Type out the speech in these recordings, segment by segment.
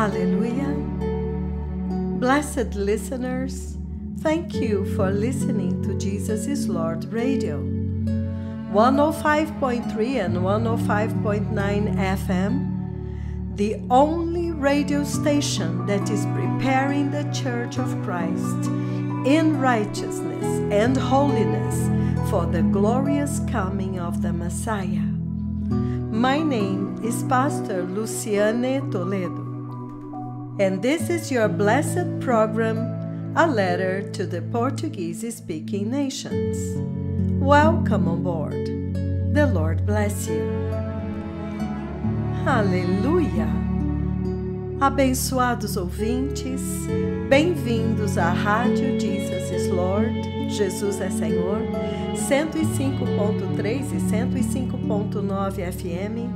Hallelujah. Blessed listeners, thank you for listening to Jesus is Lord Radio. 105.3 and 105.9 FM, the only radio station that is preparing the Church of Christ in righteousness and holiness for the glorious coming of the Messiah. My name is Pastor Luciane Toledo, and this is your blessed program, A Letter to the Portuguese-Speaking Nations. Welcome on board. The Lord bless you. Aleluia! Abençoados ouvintes, bem-vindos à Rádio Jesus is Lord, Jesus é Senhor, 105.3 e 105.9 FM,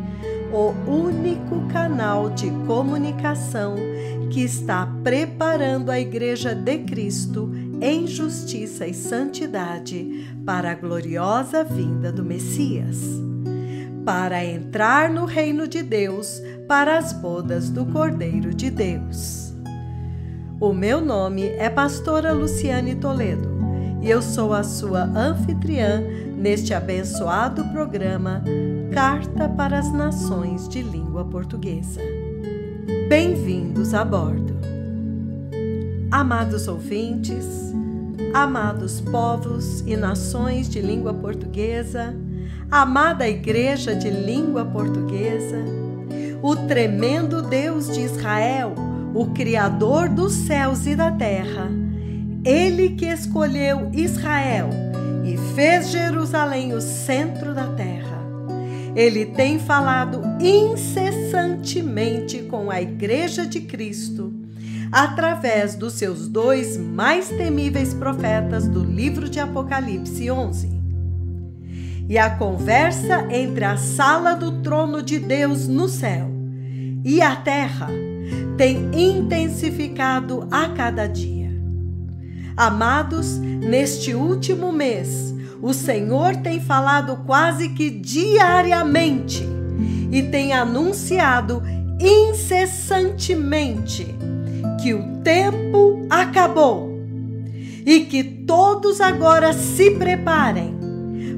o único canal de comunicação que está preparando a Igreja de Cristo em justiça e santidade para a gloriosa vinda do Messias, para entrar no reino de Deus, para as bodas do Cordeiro de Deus. O meu nome é Pastora Luciane Toledo e eu sou a sua anfitriã neste abençoado programa Carta para as Nações de Língua Portuguesa. Bem-vindos a bordo. Amados ouvintes, amados povos e nações de língua portuguesa, amada Igreja de língua portuguesa, o tremendo Deus de Israel, o Criador dos céus e da terra, Ele que escolheu Israel e fez Jerusalém o centro da terra. Ele tem falado incessantemente com a Igreja de Cristo através dos seus dois mais temíveis profetas do livro de Apocalipse 11. E a conversa entre a sala do trono de Deus no céu e a terra tem intensificado a cada dia. Amados, neste último mês, o Senhor tem falado quase que diariamente e tem anunciado incessantemente que o tempo acabou e que todos agora se preparem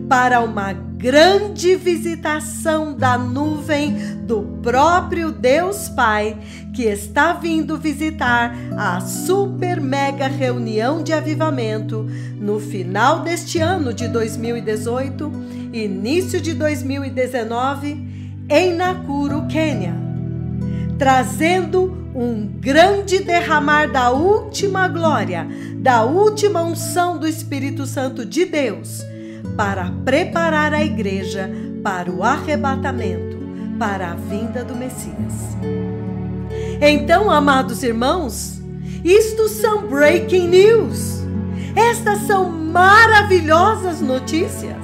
para uma grande visitação da nuvem do próprio Deus Pai, que está vindo visitar a super mega reunião de avivamento no final deste ano de 2018, início de 2019, em Nakuru, Quênia, trazendo um grande derramar da última glória, da última unção do Espírito Santo de Deus, para preparar a igreja para o arrebatamento, para a vinda do Messias. Então, amados irmãos, isto são breaking news. Estas são maravilhosas notícias.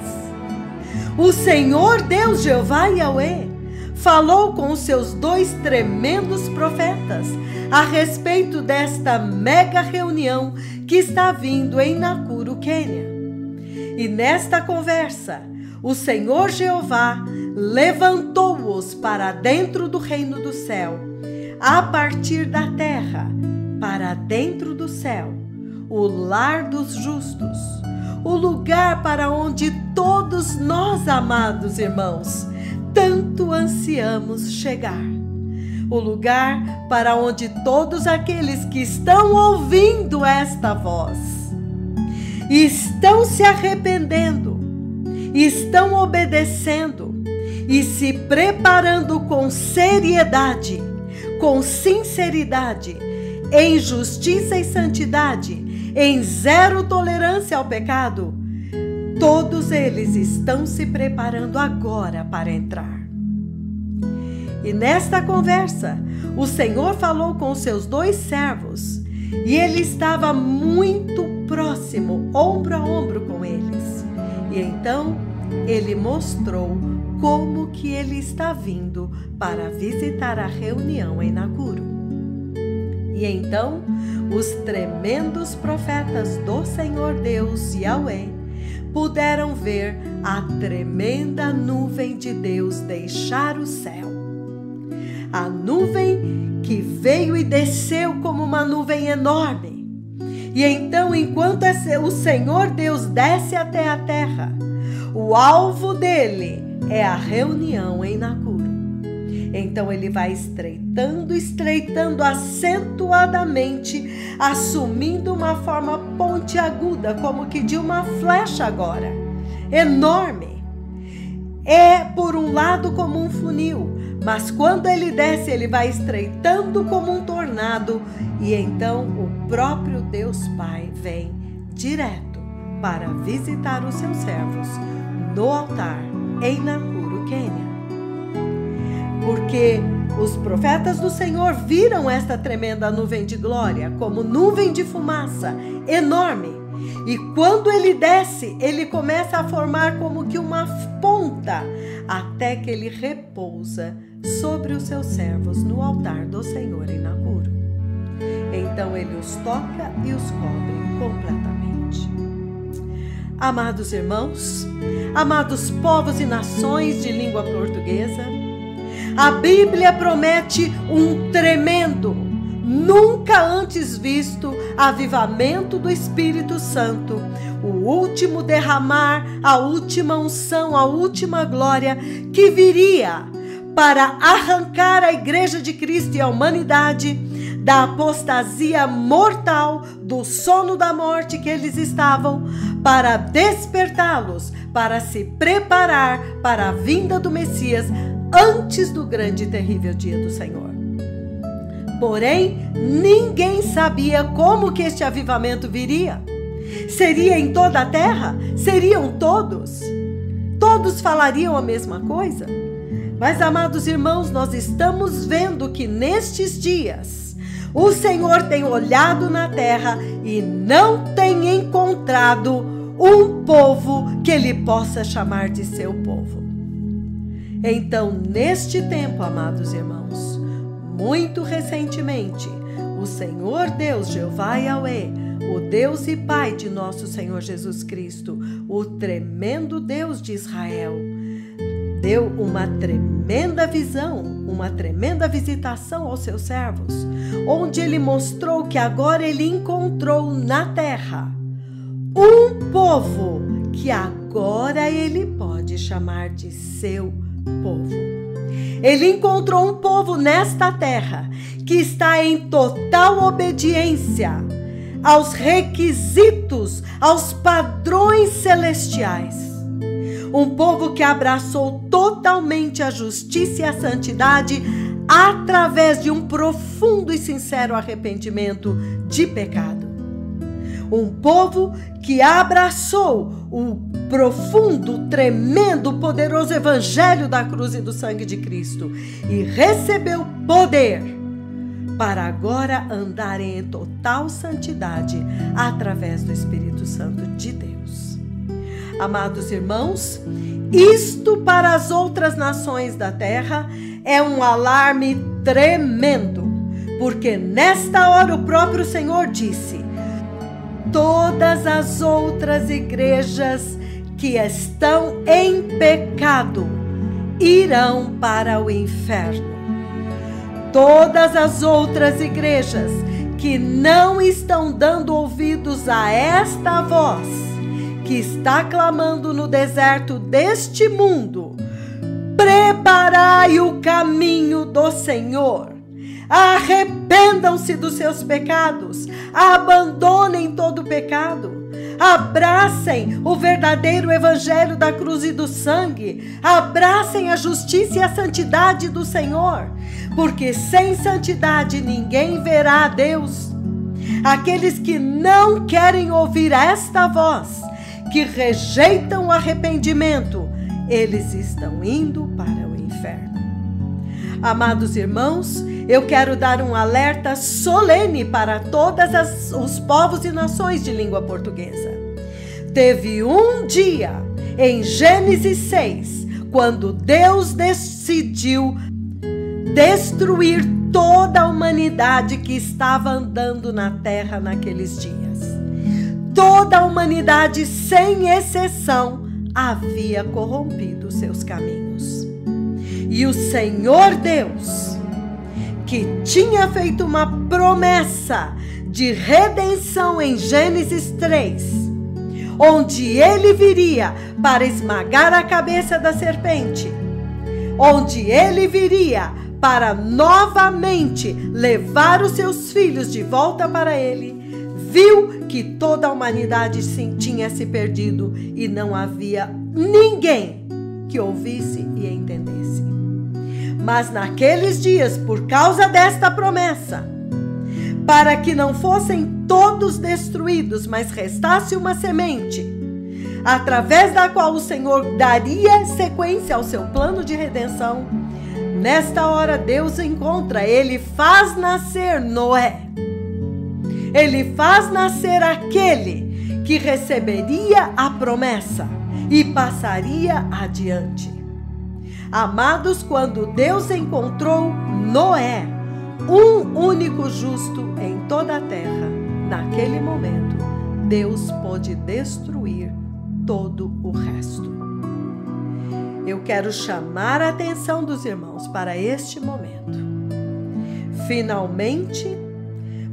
O Senhor Deus Jeová Yahweh falou com os seus dois tremendos profetas a respeito desta mega reunião que está vindo em Nakuru, Quênia. E nesta conversa, o Senhor Jeová levantou-os para dentro do reino do céu, a partir da terra, para dentro do céu, o lar dos justos, o lugar para onde todos nós, amados irmãos, tanto ansiamos chegar. O lugar para onde todos aqueles que estão ouvindo esta voz estão se arrependendo, estão obedecendo e se preparando com seriedade, com sinceridade, em justiça e santidade, em zero tolerância ao pecado. Todos eles estão se preparando agora para entrar. E nesta conversa, o Senhor falou com os seus dois servos e ele estava muito próximo, ombro a ombro com eles. E então, ele mostrou como que ele está vindo para visitar a reunião em Nakuru. E então, os tremendos profetas do Senhor Deus Yahweh puderam ver a tremenda nuvem de Deus deixar o céu. A nuvem que veio e desceu como uma nuvem enorme. E então, enquanto o Senhor Deus desce até a terra, o alvo dele é a reunião em Nacuro. Então ele vai estreitando acentuadamente, assumindo uma forma pontiaguda, como que de uma flecha agora, enorme. É por um lado como um funil, mas quando ele desce, ele vai estreitando como um tornado, e então o próprio Deus Pai vem direto para visitar os seus servos no altar em Nacuro, Quênia. Porque os profetas do Senhor viram esta tremenda nuvem de glória, como nuvem de fumaça, enorme. E quando ele desce, ele começa a formar como que uma ponta, até que ele repousa sobre os seus servos no altar do Senhor em Nacuro. Então ele os toca e os cobre completamente. Amados irmãos, amados povos e nações de língua portuguesa, a Bíblia promete um tremendo, nunca antes visto avivamento do Espírito Santo, o último derramar, a última unção, a última glória que viria para arrancar a Igreja de Cristo e a humanidade da apostasia mortal, do sono da morte que eles estavam, para despertá-los, para se preparar para a vinda do Messias antes do grande e terrível dia do Senhor. Porém, ninguém sabia como que este avivamento viria. Seria em toda a terra? Seriam todos? Todos falariam a mesma coisa? Mas, amados irmãos, nós estamos vendo que nestes dias o Senhor tem olhado na terra e não tem encontrado um povo que ele possa chamar de seu povo. Então, neste tempo, amados irmãos, muito recentemente, o Senhor Deus, Jeová Yahweh, o Deus e Pai de nosso Senhor Jesus Cristo, o tremendo Deus de Israel, deu uma tremenda visão, uma tremenda visitação aos seus servos, onde ele mostrou que agora ele encontrou na terra um povo que agora ele pode chamar de seu povo. Ele encontrou um povo nesta terra que está em total obediência aos requisitos, aos padrões celestiais. Um povo que abraçou totalmente a justiça e a santidade através de um profundo e sincero arrependimento de pecado. Um povo que abraçou o profundo, tremendo, poderoso evangelho da cruz e do sangue de Cristo e recebeu poder para agora andarem em total santidade através do Espírito Santo de Deus. Amados irmãos, isto para as outras nações da terra é um alarme tremendo, porque nesta hora o próprio Senhor disse: todas as outras igrejas que estão em pecado irão para o inferno. Todas as outras igrejas que não estão dando ouvidos a esta voz, que está clamando no deserto deste mundo: preparai o caminho do Senhor. Arrependam-se dos seus pecados, abandonem todo o pecado, abracem o verdadeiro evangelho da cruz e do sangue, abracem a justiça e a santidade do Senhor, porque sem santidade ninguém verá a Deus. Aqueles que não querem ouvir esta voz, que rejeitam o arrependimento, eles estão indo para o inferno. Amados irmãos, eu quero dar um alerta solene para todos os povos e nações de língua portuguesa. Teve um dia, em Gênesis 6, quando Deus decidiu destruir toda a humanidade que estava andando na terra naqueles dias. Toda a humanidade, sem exceção, havia corrompido seus caminhos. E o Senhor Deus, que tinha feito uma promessa de redenção em Gênesis 3, onde ele viria para esmagar a cabeça da serpente, onde ele viria para novamente levar os seus filhos de volta para ele, viu que toda a humanidade tinha se perdido e não havia ninguém que ouvisse e entendesse. Mas naqueles dias, por causa desta promessa, para que não fossem todos destruídos, mas restasse uma semente, através da qual o Senhor daria sequência ao seu plano de redenção, nesta hora Deus encontra, ele faz nascer Noé. Ele faz nascer aquele que receberia a promessa e passaria adiante. Amados, quando Deus encontrou Noé, um único justo em toda a terra, naquele momento, Deus pôde destruir todo o resto. Eu quero chamar a atenção dos irmãos para este momento. Finalmente,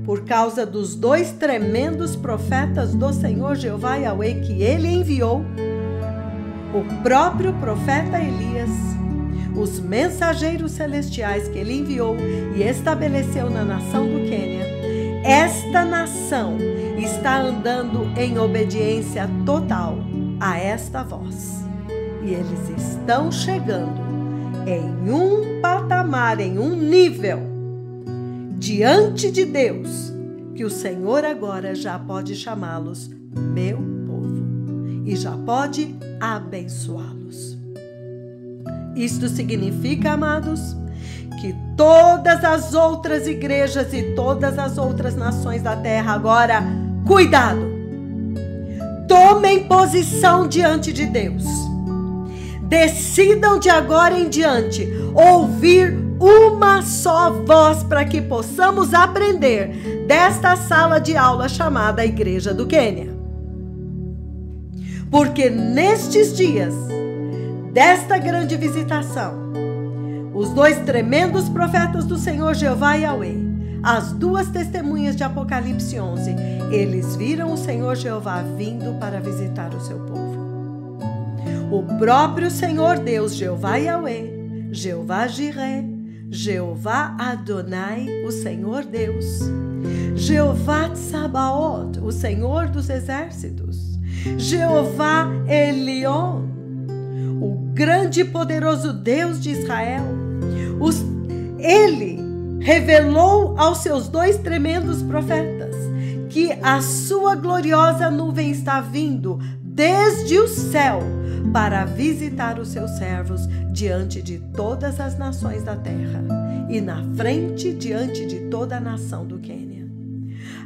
por causa dos 2 tremendos profetas do Senhor Jeová Yahweh que ele enviou, o próprio profeta Elias, os mensageiros celestiais que ele enviou e estabeleceu na nação do Quênia, esta nação está andando em obediência total a esta voz. E eles estão chegando em um patamar, em um nível, diante de Deus, que o Senhor agora já pode chamá-los meu povo e já pode abençoá-los. Isto significa, amados, que todas as outras igrejas e todas as outras nações da terra agora, cuidado, tomem posição diante de Deus. Decidam de agora em diante ouvir uma só voz para que possamos aprender desta sala de aula chamada Igreja do Quênia. Porque nestes dias desta grande visitação, os 2 tremendos profetas do Senhor Jeová Yahweh, as 2 testemunhas de Apocalipse 11, eles viram o Senhor Jeová vindo para visitar o seu povo. O próprio Senhor Deus, Jeová Yahweh, Jeová Jireh, Jeová Adonai, o Senhor Deus, Jeová Tsabaoth, o Senhor dos exércitos, Jeová Elion, o grande e poderoso Deus de Israel, ele revelou aos seus 2 tremendos profetas que a sua gloriosa nuvem está vindo desde o céu para visitar os seus servos diante de todas as nações da terra e na frente diante de toda a nação do Quênia.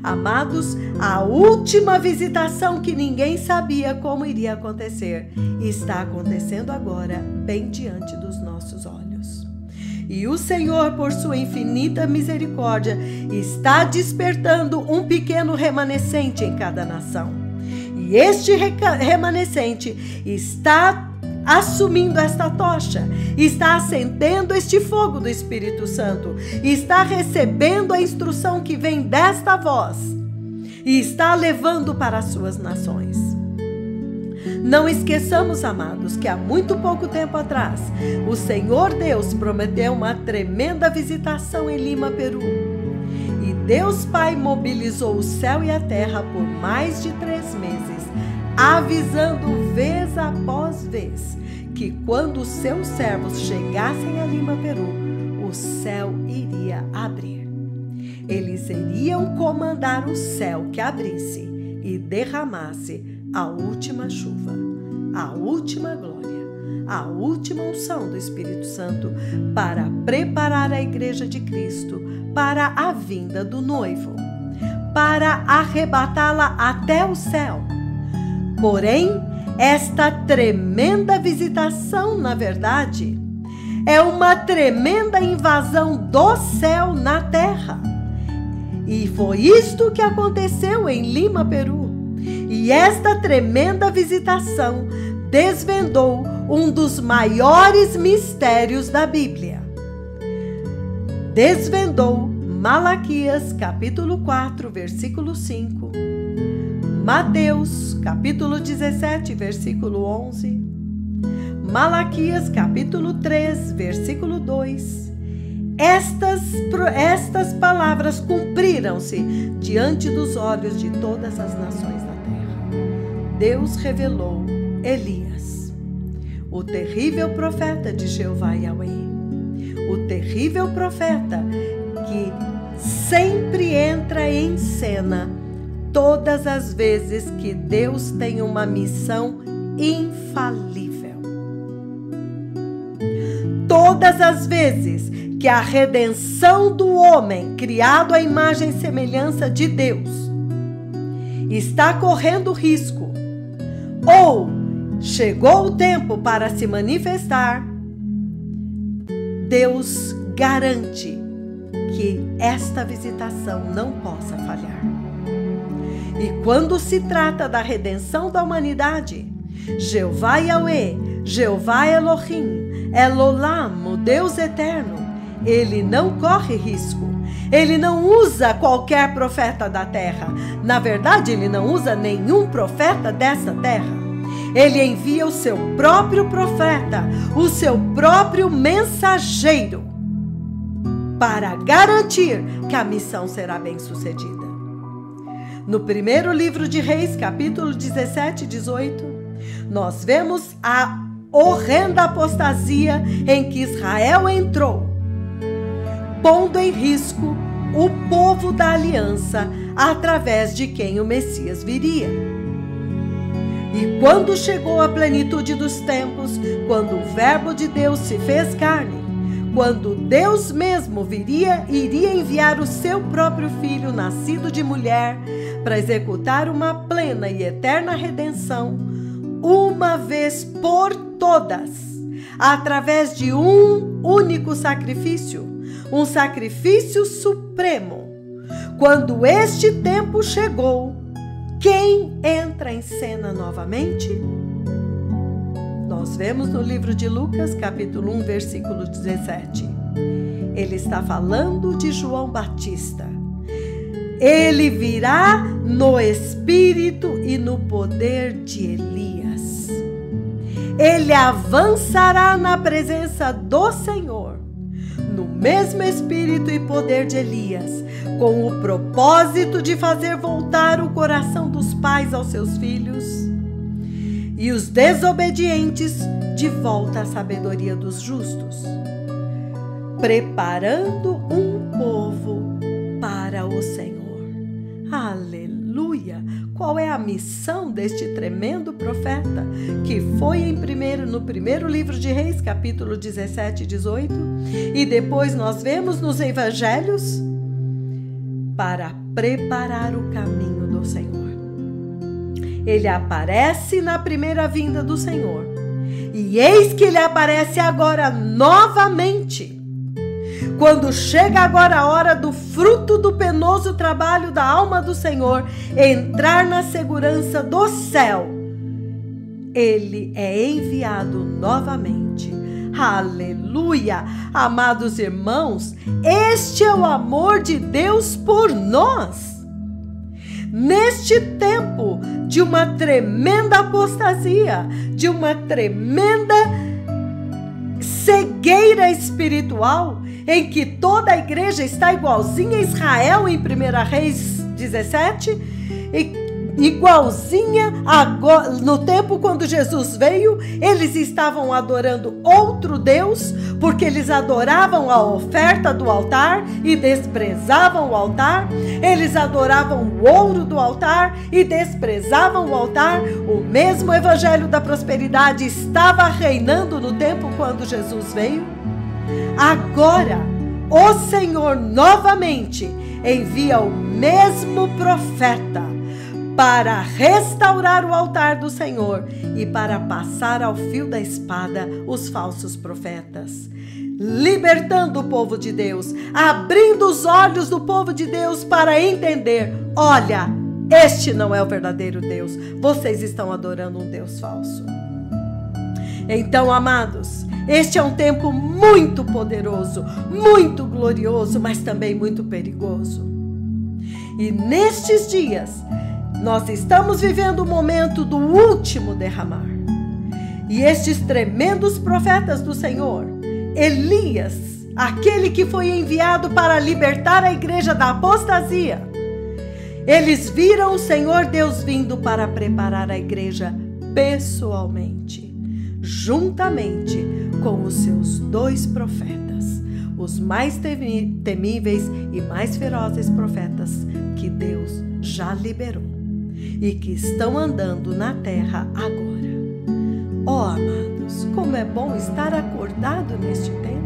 Amados, a última visitação que ninguém sabia como iria acontecer está acontecendo agora bem diante dos nossos olhos. E o Senhor, por sua infinita misericórdia, está despertando um pequeno remanescente em cada nação. E este remanescente está assumindo esta tocha, está acendendo este fogo do Espírito Santo, está recebendo a instrução que vem desta voz e está levando para as suas nações. Não esqueçamos, amados, que há muito pouco tempo atrás, o Senhor Deus prometeu uma tremenda visitação em Lima, Peru. E Deus Pai mobilizou o céu e a terra por mais de 3 meses, avisando vez após vez que quando os seus servos chegassem a Lima, Peru, o céu iria abrir. Eles iriam comandar o céu que abrisse e derramasse a última chuva, a última glória, a última unção do Espírito Santo para preparar a igreja de Cristo para a vinda do noivo, para arrebatá-la até o céu. Porém, esta tremenda visitação, na verdade, é uma tremenda invasão do céu na terra. E foi isto que aconteceu em Lima, Peru. E esta tremenda visitação desvendou um dos maiores mistérios da Bíblia. Desvendou Malaquias, capítulo 4, versículo 5, Mateus, capítulo 17, versículo 11, Malaquias, capítulo 3, versículo 2. Estas palavras cumpriram-se diante dos olhos de todas as nações da terra. Deus revelou Elias, o terrível profeta de Jeová Yahweh, o terrível profeta que sempre entra em cena todas as vezes que Deus tem uma missão infalível. Todas as vezes que a redenção do homem, criado à imagem e semelhança de Deus, está correndo risco, ou chegou o tempo para se manifestar, Deus garante que esta visitação não possa falhar. E quando se trata da redenção da humanidade, Jeová Yahweh, Jeová Elohim, Elolam, o Deus eterno, ele não corre risco. Ele não usa qualquer profeta da terra. Na verdade, ele não usa nenhum profeta dessa terra. Ele envia o seu próprio profeta, o seu próprio mensageiro, para garantir que a missão será bem sucedida. No primeiro livro de Reis, capítulo 17 e 18, nós vemos a horrenda apostasia em que Israel entrou, pondo em risco o povo da aliança através de quem o Messias viria. E quando chegou a plenitude dos tempos, quando o Verbo de Deus se fez carne, quando Deus mesmo iria enviar o seu próprio Filho, nascido de mulher, para executar uma plena e eterna redenção, uma vez por todas, através de um único sacrifício, um sacrifício supremo. Quando este tempo chegou, quem entra em cena novamente? Nós vemos no livro de Lucas, capítulo 1, versículo 17. Ele está falando de João Batista. Ele virá no espírito e no poder de Elias. Ele avançará na presença do Senhor, no mesmo espírito e poder de Elias, com o propósito de fazer voltar o coração dos pais aos seus filhos e os desobedientes de volta à sabedoria dos justos, preparando um povo para o Senhor. Aleluia! Qual é a missão deste tremendo profeta que foi no primeiro livro de Reis, capítulo 17 e 18, e depois nós vemos nos evangelhos? Para preparar o caminho do Senhor. Ele aparece na primeira vinda do Senhor, e eis que ele aparece agora novamente. Quando chega agora a hora do fruto do penoso trabalho da alma do Senhor entrar na segurança do céu, ele é enviado novamente. Aleluia! Amados irmãos, este é o amor de Deus por nós. Neste tempo de uma tremenda apostasia, de uma tremenda cegueira espiritual, em que toda a igreja está igualzinha a Israel em 1 Reis 17, igualzinha agora, no tempo quando Jesus veio, eles estavam adorando outro Deus, porque eles adoravam a oferta do altar e desprezavam o altar, eles adoravam o ouro do altar e desprezavam o altar. O mesmo evangelho da prosperidade estava reinando no tempo quando Jesus veio. Agora, o Senhor novamente envia o mesmo profeta para restaurar o altar do Senhor e para passar ao fio da espada os falsos profetas, libertando o povo de Deus, abrindo os olhos do povo de Deus para entender: olha, este não é o verdadeiro Deus, vocês estão adorando um Deus falso. Então, amados, este é um tempo muito poderoso, muito glorioso, mas também muito perigoso. E nestes dias, nós estamos vivendo o momento do último derramar. E estes tremendos profetas do Senhor, Elias, aquele que foi enviado para libertar a igreja da apostasia, eles viram o Senhor Deus vindo para preparar a igreja pessoalmente, juntamente com os seus 2 profetas, os mais temíveis e mais ferozes profetas que Deus já liberou e que estão andando na terra agora. Oh, amados, como é bom estar acordado neste tempo.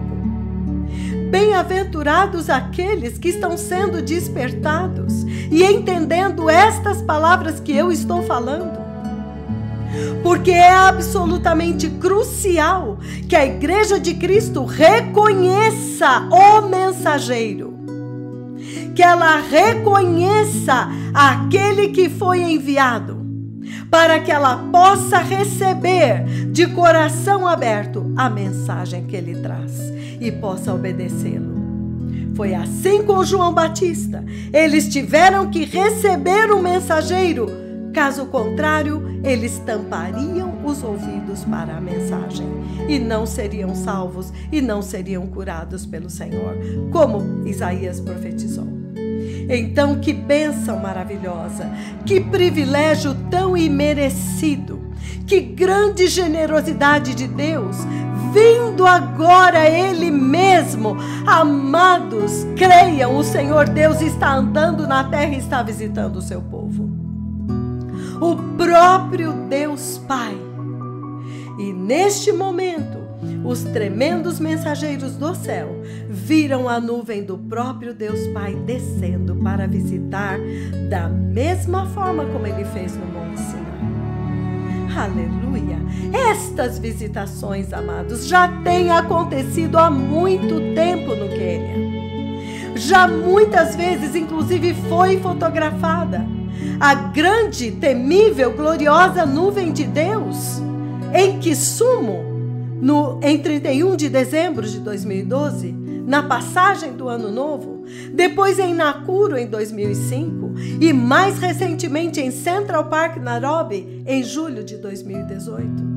Bem-aventurados aqueles que estão sendo despertados e entendendo estas palavras que eu estou falando. Porque é absolutamente crucial que a Igreja de Cristo reconheça o mensageiro, que ela reconheça aquele que foi enviado, para que ela possa receber de coração aberto a mensagem que ele traz e possa obedecê-lo. Foi assim com João Batista. Eles tiveram que receber um mensageiro, caso contrário, eles tampariam os ouvidos para a mensagem e não seriam salvos e não seriam curados pelo Senhor, como Isaías profetizou. Então, que bênção maravilhosa, que privilégio tão imerecido, que grande generosidade de Deus, vindo agora Ele mesmo. Amados, creiam, o Senhor Deus está andando na terra e está visitando o seu povo. O próprio Deus Pai. E neste momento, os tremendos mensageiros do céu viram a nuvem do próprio Deus Pai descendo para visitar da mesma forma como ele fez no Monte Sinai. Aleluia! Estas visitações, amados, já têm acontecido há muito tempo no Quênia. Já muitas vezes, inclusive, foi fotografada a grande, temível, gloriosa nuvem de Deus em Kisumu, em 31 de dezembro de 2012, na passagem do Ano Novo, depois em Nakuru em 2005 e mais recentemente em Central Park, Nairobi, em julho de 2018.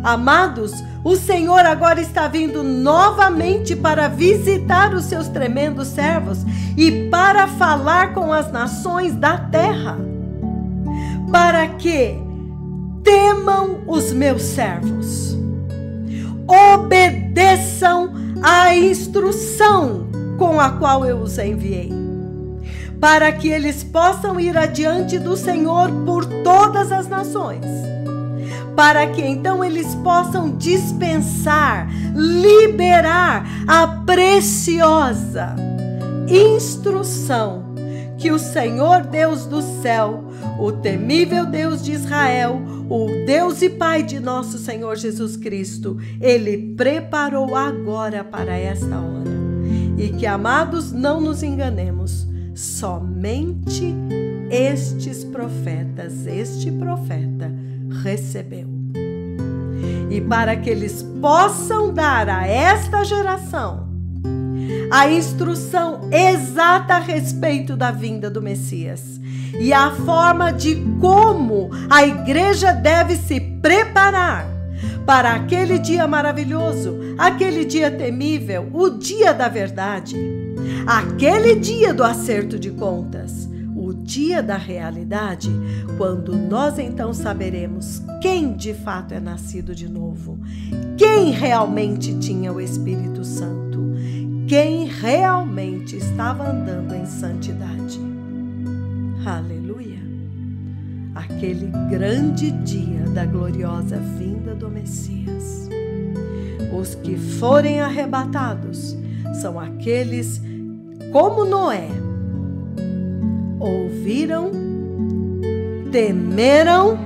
Amados, o Senhor agora está vindo novamente para visitar os seus tremendos servos e para falar com as nações da terra, para que temam os meus servos, obedeçam a instrução com a qual eu os enviei, para que eles possam ir adiante do Senhor por todas as nações, para que então eles possam dispensar, liberar a preciosa instrução que o Senhor Deus do céu, o temível Deus de Israel, o Deus e Pai de nosso Senhor Jesus Cristo, Ele preparou agora para esta hora. E que, amados, não nos enganemos, somente estes profetas, este profeta recebeu. E para que eles possam dar a esta geração a instrução exata a respeito da vinda do Messias e a forma de como a igreja deve se preparar para aquele dia maravilhoso, aquele dia temível, o dia da verdade, aquele dia do acerto de contas, o dia da realidade, quando nós então saberemos quem de fato é nascido de novo, quem realmente tinha o Espírito Santo, quem realmente estava andando em santidade. Aleluia! Aquele grande dia da gloriosa vinda do Messias. Os que forem arrebatados são aqueles como Noé. Ouviram, temeram,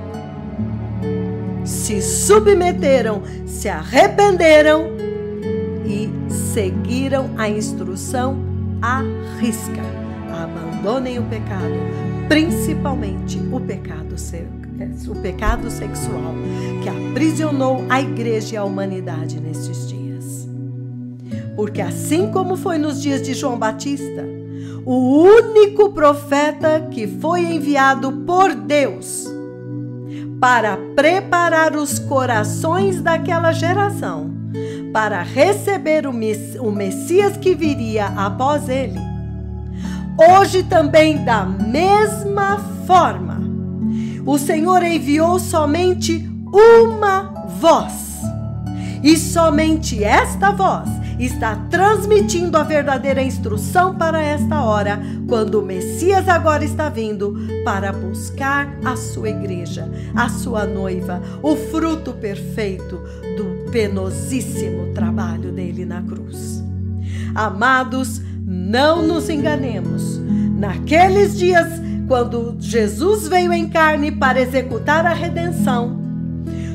se submeteram, se arrependeram e seguiram a instrução à risca. Abandonem o pecado, principalmente o pecado o pecado sexual que aprisionou a igreja e a humanidade nestes dias. Porque assim como foi nos dias de João Batista, o único profeta que foi enviado por Deus para preparar os corações daquela geração para receber o Messias que viria após ele, hoje também da mesma forma, o Senhor enviou somente uma voz, e somente esta voz está transmitindo a verdadeira instrução para esta hora, quando o Messias agora está vindo para buscar a sua igreja, a sua noiva, o fruto perfeito do penosíssimo trabalho dele na cruz. Amados, não nos enganemos. Naqueles dias, quando Jesus veio em carne para executar a redenção,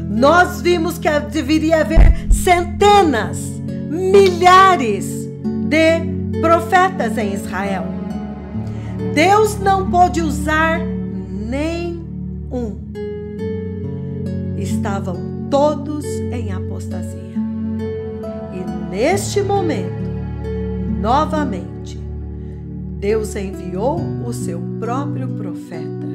nós vimos que deveria haver centenas, milhares de profetas em Israel. Deus não pôde usar nem um. Estavam todos em apostasia. E neste momento, novamente, Deus enviou o seu próprio profeta,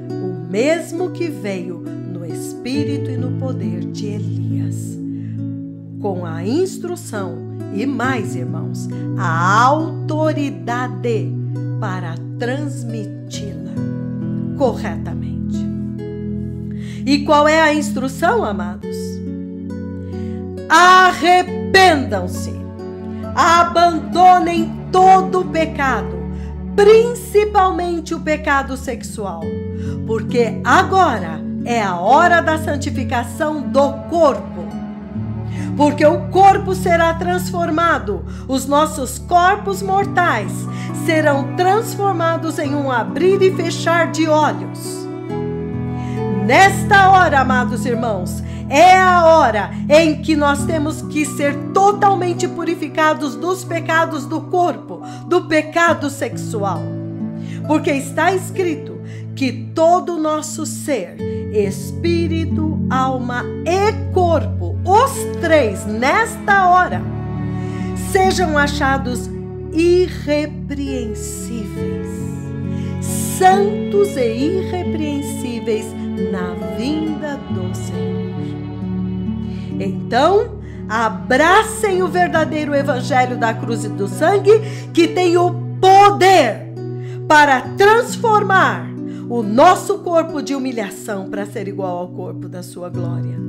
o mesmo que veio no espírito e no poder de Elias, com a instrução e mais, irmãos, a autoridade para transmiti-la corretamente. E qual é a instrução, amados? Arrependam-se, abandonem todo o pecado, principalmente o pecado sexual, porque agora é a hora da santificação do corpo. Porque o corpo será transformado, os nossos corpos mortais serão transformados em um abrir e fechar de olhos. Nesta hora, amados irmãos, é a hora em que nós temos que ser totalmente purificados dos pecados do corpo, do pecado sexual. Porque está escrito que todo o nosso ser, espírito, alma e corpo, os três, nesta hora, sejam achados irrepreensíveis, santos e irrepreensíveis na vinda do Senhor. Então, abracem o verdadeiro evangelho da cruz e do sangue, que tem o poder para transformar o nosso corpo de humilhação para ser igual ao corpo da sua glória.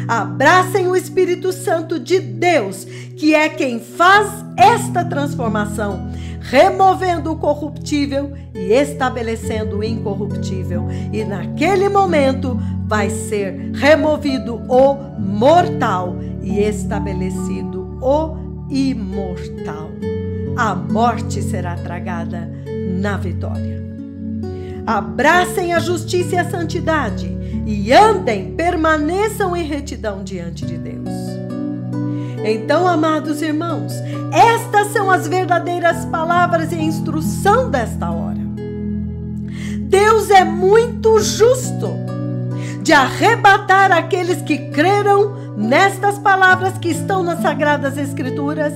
Abracem o Espírito Santo de Deus, que é quem faz esta transformação, removendo o corruptível e estabelecendo o incorruptível. E naquele momento vai ser removido o mortal e estabelecido o imortal. A morte será tragada na vitória. Abracem a justiça e a santidade e andem, permaneçam em retidão diante de Deus. Então, amados irmãos, estas são as verdadeiras palavras e a instrução desta hora. Deus é muito justo de arrebatar aqueles que creram nestas palavras que estão nas Sagradas Escrituras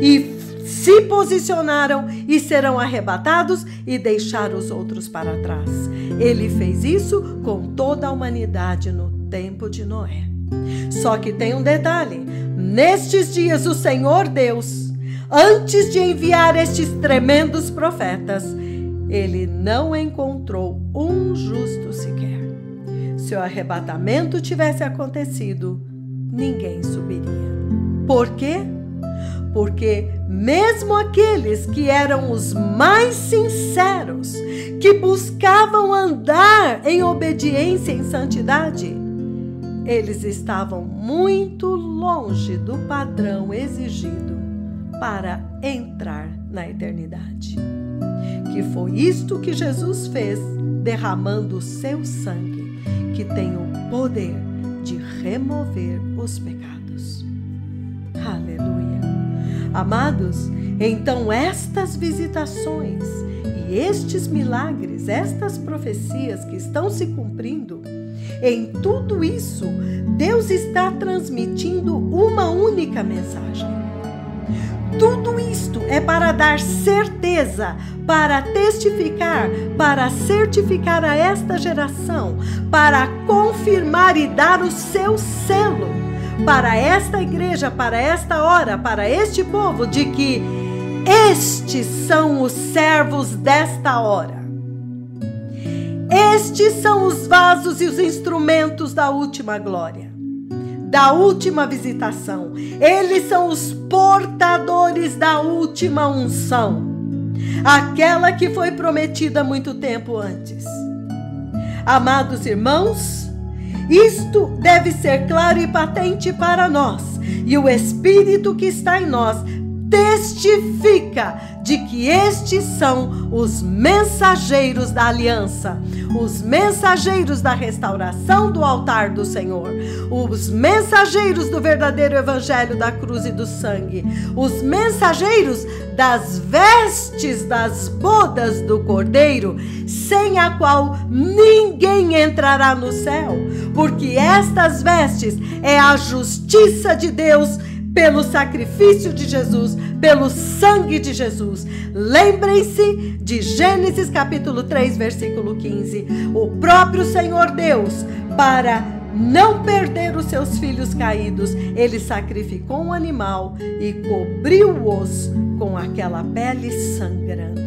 e se posicionaram e serão arrebatados e deixar os outros para trás. Ele fez isso com toda a humanidade no tempo de Noé. Só que tem um detalhe: nestes dias o Senhor Deus, antes de enviar estes tremendos profetas, ele não encontrou um justo sequer. Se o arrebatamento tivesse acontecido, ninguém subiria. Por quê? Porque mesmo aqueles que eram os mais sinceros, que buscavam andar em obediência e em santidade, eles estavam muito longe do padrão exigido para entrar na eternidade. Que foi isto que Jesus fez, derramando o seu sangue, que tem o poder de remover os pecados. Aleluia. Amados, então estas visitações e estes milagres, estas profecias que estão se cumprindo, Em tudo isso, Deus está transmitindo uma única mensagem. Tudo isto é para dar certeza, para testificar, para certificar a esta geração, para confirmar e dar o seu selo para esta igreja, para esta hora, para este povo, de que estes são os servos desta hora. Estes são os vasos e os instrumentos da última glória, da última visitação. Eles são os portadores da última unção, aquela que foi prometida muito tempo antes. Amados irmãos, isto deve ser claro e patente para nós, e o Espírito que está em nós testifica de que estes são os mensageiros da aliança, os mensageiros da restauração do altar do Senhor, os mensageiros do verdadeiro evangelho da cruz e do sangue, os mensageiros das vestes das bodas do Cordeiro, sem a qual ninguém entrará no céu, porque estas vestes é a justiça de Deus pelo sacrifício de Jesus, pelo sangue de Jesus. Lembrem-se de Gênesis capítulo 3, versículo 15. O próprio Senhor Deus, para não perder os seus filhos caídos, ele sacrificou um animal e cobriu-os com aquela pele sangrando.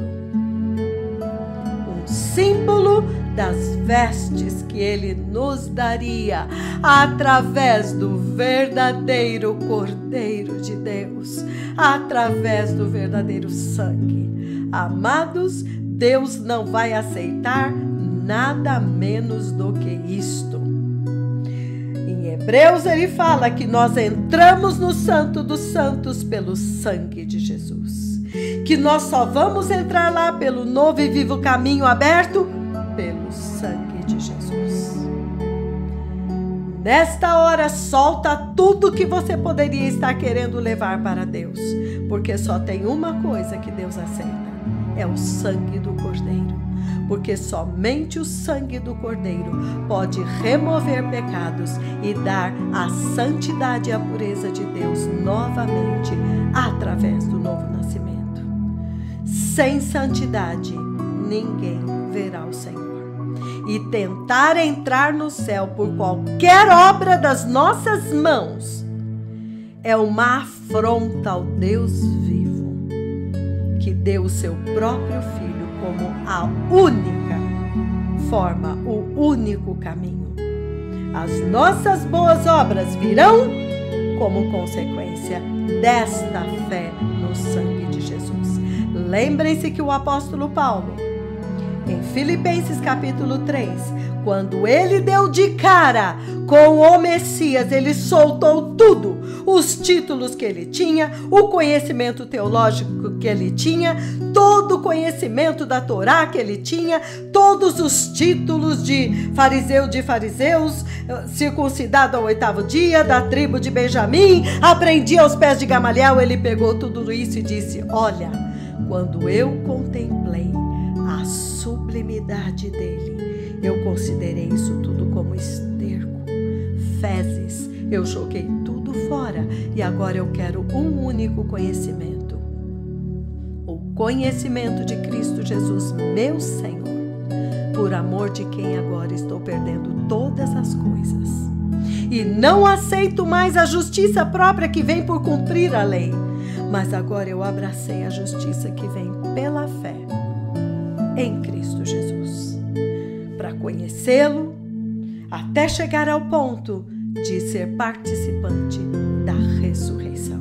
Um símbolo das vestes que ele nos daria através do verdadeiro Cordeiro de Deus, através do verdadeiro sangue. Amados, Deus não vai aceitar nada menos do que isto. Em Hebreus ele fala que nós entramos no Santo dos Santos pelo sangue de Jesus, que nós só vamos entrar lá pelo novo e vivo caminho aberto pelo sangue de Jesus. Nesta hora, solta tudo que você poderia estar querendo levar para Deus, porque só tem uma coisa que Deus aceita, é o sangue do Cordeiro, porque somente o sangue do Cordeiro pode remover pecados e dar a santidade e a pureza de Deus novamente através do novo nascimento. Sem santidade, ninguém verá o Senhor. E tentar entrar no céu por qualquer obra das nossas mãos é uma afronta ao Deus vivo, que deu o seu próprio Filho como a única forma, o único caminho. As nossas boas obras virão como consequência desta fé no sangue de Jesus. Lembrem-se que o apóstolo Paulo, em Filipenses capítulo 3, quando ele deu de cara com o Messias, ele soltou tudo, os títulos que ele tinha, o conhecimento teológico que ele tinha, todo o conhecimento da Torá que ele tinha, todos os títulos de fariseu de fariseus, circuncidado ao 8º dia, da tribo de Benjamim, aprendi aos pés de Gamaliel. Ele pegou tudo isso e disse: olha, quando eu contemplei a sublimidade dele, eu considerei isso tudo como esterco, fezes. Eu joguei tudo fora e agora eu quero um único conhecimento, o conhecimento de Cristo Jesus, meu Senhor, por amor de quem agora estou perdendo todas as coisas. E não aceito mais a justiça própria que vem por cumprir a lei, mas agora eu abracei a justiça que vem pela fé em Cristo Jesus, para conhecê-lo até chegar ao ponto de ser participante da ressurreição.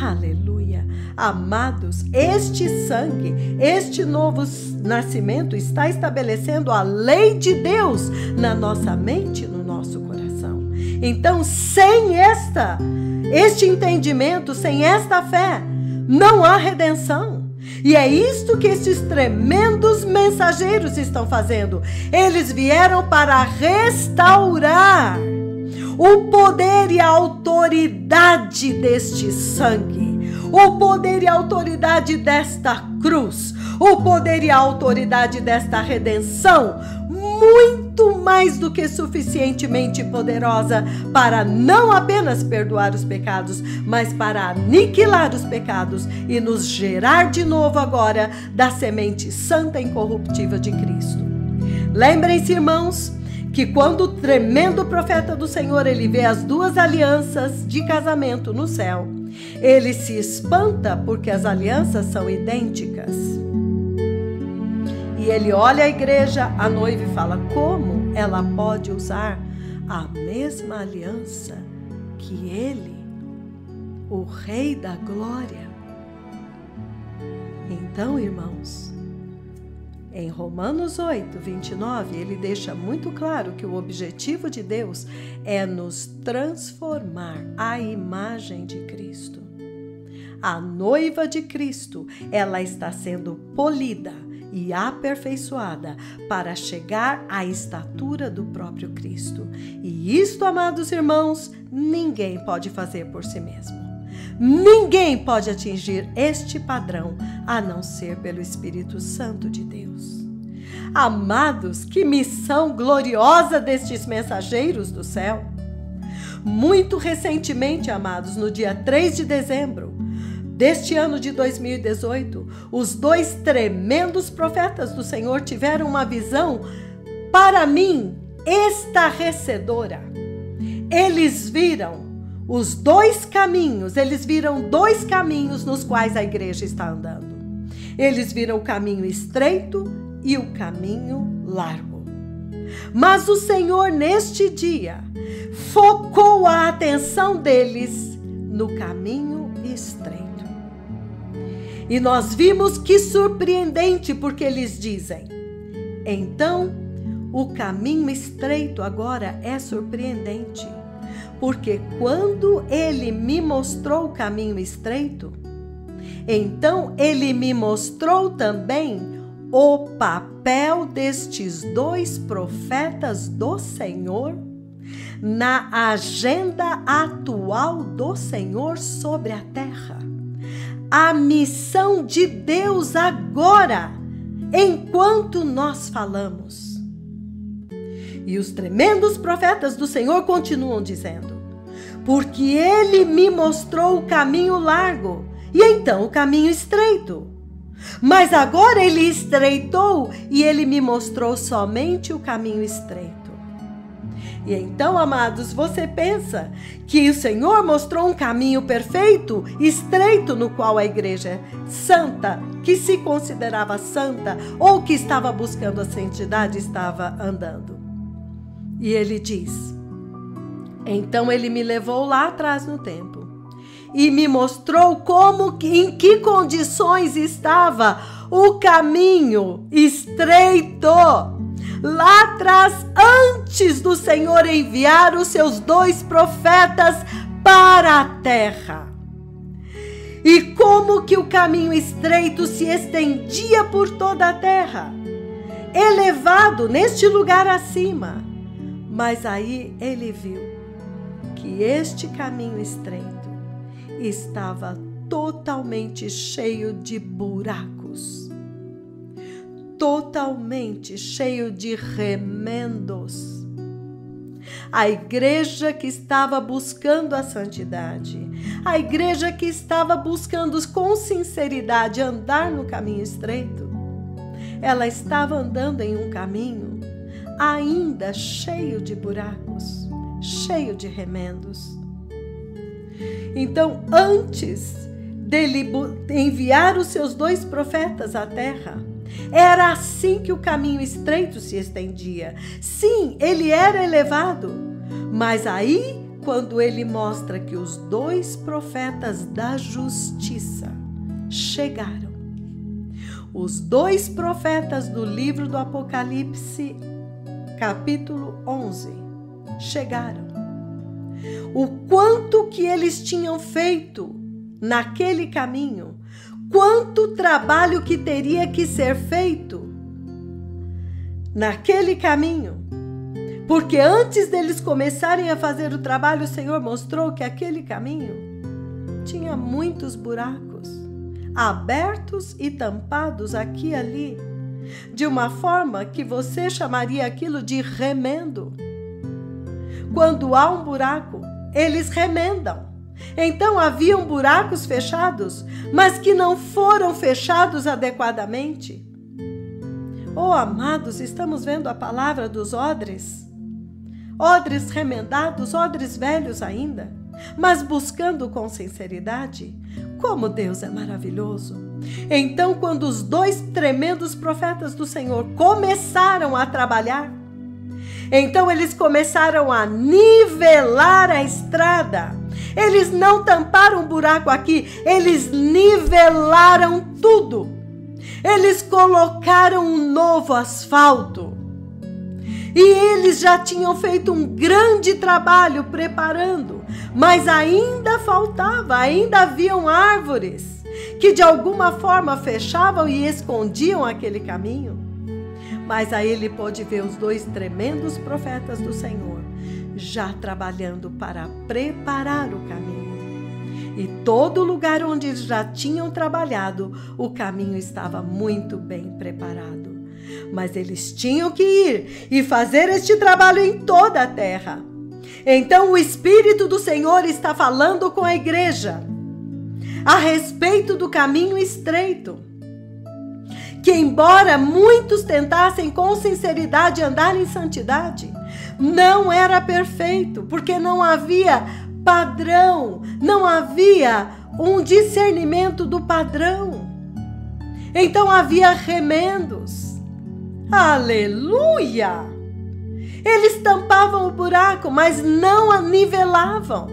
Aleluia! Amados, este sangue, este novo nascimento está estabelecendo a lei de Deus na nossa mente e no nosso coração. Então, sem este entendimento, sem esta fé, não há redenção. E é isto que esses tremendos mensageiros estão fazendo. Eles vieram para restaurar o poder e a autoridade deste sangue, o poder e a autoridade desta cruz, o poder e a autoridade desta redenção, muito mais do que suficientemente poderosa para não apenas perdoar os pecados, mas para aniquilar os pecados e nos gerar de novo agora da semente santa e incorruptível de Cristo. Lembrem-se, irmãos, que quando o tremendo profeta do Senhor ele vê as duas alianças de casamento no céu, ele se espanta porque as alianças são idênticas. E ele olha a igreja, a noiva, e fala: como ela pode usar a mesma aliança que ele, o Rei da Glória? Então, irmãos, em Romanos 8, 29, ele deixa muito claro que o objetivo de Deus é nos transformar à imagem de Cristo. A noiva de Cristo, ela está sendo polida e aperfeiçoada para chegar à estatura do próprio Cristo. E isto, amados irmãos, ninguém pode fazer por si mesmo. Ninguém pode atingir este padrão a não ser pelo Espírito Santo de Deus. Amados, que missão gloriosa destes mensageiros do céu! Muito recentemente, amados, no dia 3 de dezembro deste ano de 2018, os dois tremendos profetas do Senhor tiveram uma visão, para mim, estarrecedora. Eles viram os dois caminhos, eles viram dois caminhos nos quais a igreja está andando. Eles viram o caminho estreito e o caminho largo. Mas o Senhor, neste dia, focou a atenção deles no caminho estreito. E nós vimos que surpreendente, porque eles dizem: então, o caminho estreito agora é surpreendente, porque quando ele me mostrou o caminho estreito, então ele me mostrou também o papel destes dois profetas do Senhor na agenda atual do Senhor sobre a terra. A missão de Deus agora, enquanto nós falamos. E os tremendos profetas do Senhor continuam dizendo: porque ele me mostrou o caminho largo e então o caminho estreito. Mas agora ele estreitou e ele me mostrou somente o caminho estreito. E então, amados, você pensa que o Senhor mostrou um caminho perfeito, estreito, no qual a igreja santa, que se considerava santa ou que estava buscando a santidade, estava andando. E ele diz: então ele me levou lá atrás no tempo e me mostrou em que condições estava o caminho estreito. Lá atrás, antes do Senhor enviar os seus dois profetas para a terra. E como que o caminho estreito se estendia por toda a terra, elevado neste lugar acima. Mas aí ele viu que este caminho estreito estava totalmente cheio de buracos, totalmente cheio de remendos. A igreja que estava buscando a santidade, a igreja que estava buscando com sinceridade andar no caminho estreito, ela estava andando em um caminho ainda cheio de buracos, cheio de remendos. Então, antes dele enviar os seus dois profetas à terra, era assim que o caminho estreito se estendia. Sim, ele era elevado, mas aí, quando ele mostra que os dois profetas da justiça chegaram, os dois profetas do livro do Apocalipse, capítulo 11, chegaram. O quanto que eles tinham feito naquele caminho, quanto trabalho que teria que ser feito naquele caminho. Porque antes deles começarem a fazer o trabalho, o Senhor mostrou que aquele caminho tinha muitos buracos, abertos e tampados aqui e ali, de uma forma que você chamaria aquilo de remendo. Quando há um buraco, eles remendam. Então haviam buracos fechados, mas que não foram fechados adequadamente. Oh, amados, estamos vendo a palavra dos odres? Odres remendados, odres velhos ainda, mas buscando com sinceridade. Como Deus é maravilhoso! Então, quando os 2 tremendos profetas do Senhor começaram a trabalhar, então eles começaram a nivelar a estrada. Eles não tamparam um buraco aqui, eles nivelaram tudo. Eles colocaram um novo asfalto. E eles já tinham feito um grande trabalho preparando, mas ainda faltava, ainda haviam árvores que de alguma forma fechavam e escondiam aquele caminho. Mas aí ele pôde ver os 2 tremendos profetas do Senhor já trabalhando para preparar o caminho. E todo lugar onde eles já tinham trabalhado, o caminho estava muito bem preparado. Mas eles tinham que ir e fazer este trabalho em toda a terra. Então o Espírito do Senhor está falando com a igreja a respeito do caminho estreito, que embora muitos tentassem com sinceridade andar em santidade, não era perfeito, porque não havia padrão, não havia um discernimento do padrão. Então havia remendos. Aleluia! Eles tampavam o buraco, mas não a nivelavam.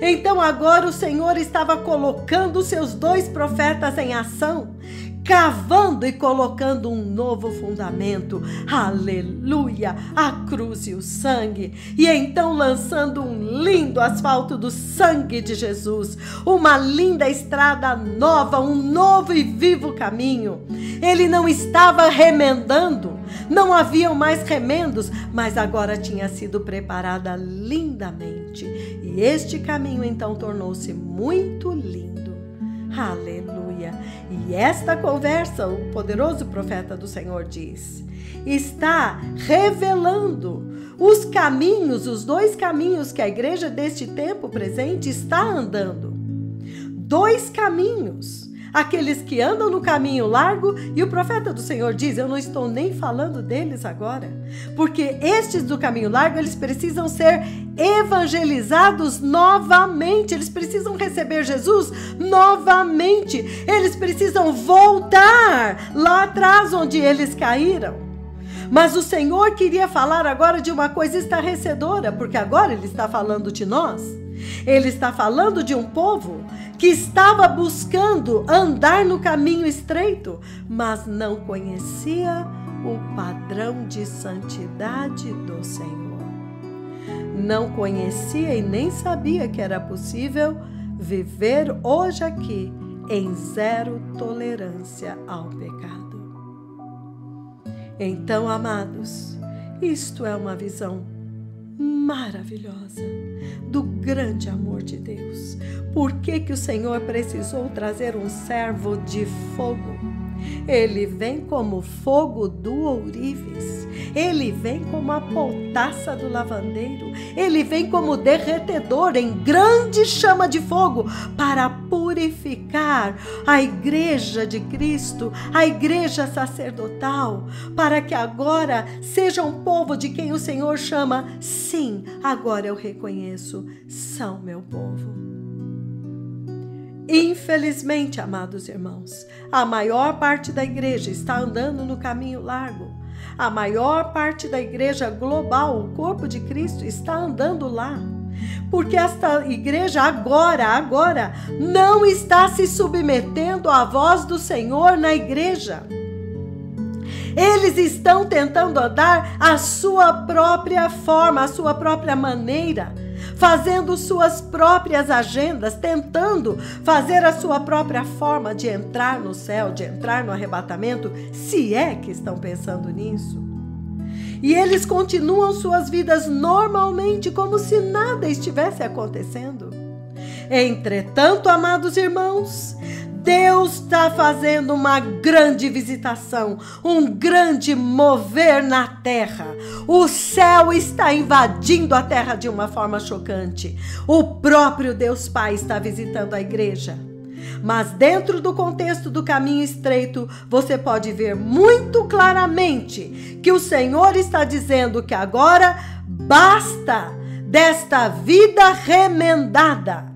Então agora o Senhor estava colocando os seus 2 profetas em ação, cavando e colocando um novo fundamento. Aleluia! A cruz e o sangue. E então lançando um lindo asfalto do sangue de Jesus. Uma linda estrada nova, um novo e vivo caminho. Ele não estava remendando. Não haviam mais remendos, mas agora tinha sido preparada lindamente. E este caminho então tornou-se muito lindo. Aleluia! E esta conversa, o poderoso profeta do Senhor diz, está revelando os caminhos, os 2 caminhos que a igreja deste tempo presente está andando. 2 caminhos. Aqueles que andam no caminho largo, e o profeta do Senhor diz, eu não estou nem falando deles agora, porque estes do caminho largo, eles precisam ser evangelizados novamente, eles precisam receber Jesus novamente, eles precisam voltar lá atrás onde eles caíram. Mas o Senhor queria falar agora de uma coisa estarrecedora, porque agora Ele está falando de nós. Ele está falando de um povo que estava buscando andar no caminho estreito, mas não conhecia o padrão de santidade do Senhor. Não conhecia e nem sabia que era possível viver hoje aqui em 0 tolerância ao pecado. Então, amados, isto é uma visão maravilhosa do grande amor de Deus. Por que o Senhor precisou trazer um servo de fogo? Ele vem como fogo do ourives, ele vem como a potassa do lavandeiro, ele vem como derretedor em grande chama de fogo para purificar a igreja de Cristo, a igreja sacerdotal, para que agora seja um povo de quem o Senhor chama, sim, agora eu reconheço, são meu povo. Infelizmente, amados irmãos, a maior parte da igreja está andando no caminho largo. A maior parte da igreja global, o corpo de Cristo, está andando lá. Porque esta igreja agora não está se submetendo à voz do Senhor na igreja. Eles estão tentando andar a sua própria forma, a sua própria maneira, fazendo suas próprias agendas, tentando fazer a sua própria forma de entrar no céu, de entrar no arrebatamento, se é que estão pensando nisso. E eles continuam suas vidas normalmente, como se nada estivesse acontecendo. Entretanto, amados irmãos, Deus está fazendo uma grande visitação, um grande mover na terra. O céu está invadindo a terra de uma forma chocante. O próprio Deus Pai está visitando a igreja. Mas dentro do contexto do caminho estreito, você pode ver muito claramente que o Senhor está dizendo que agora basta desta vida remendada.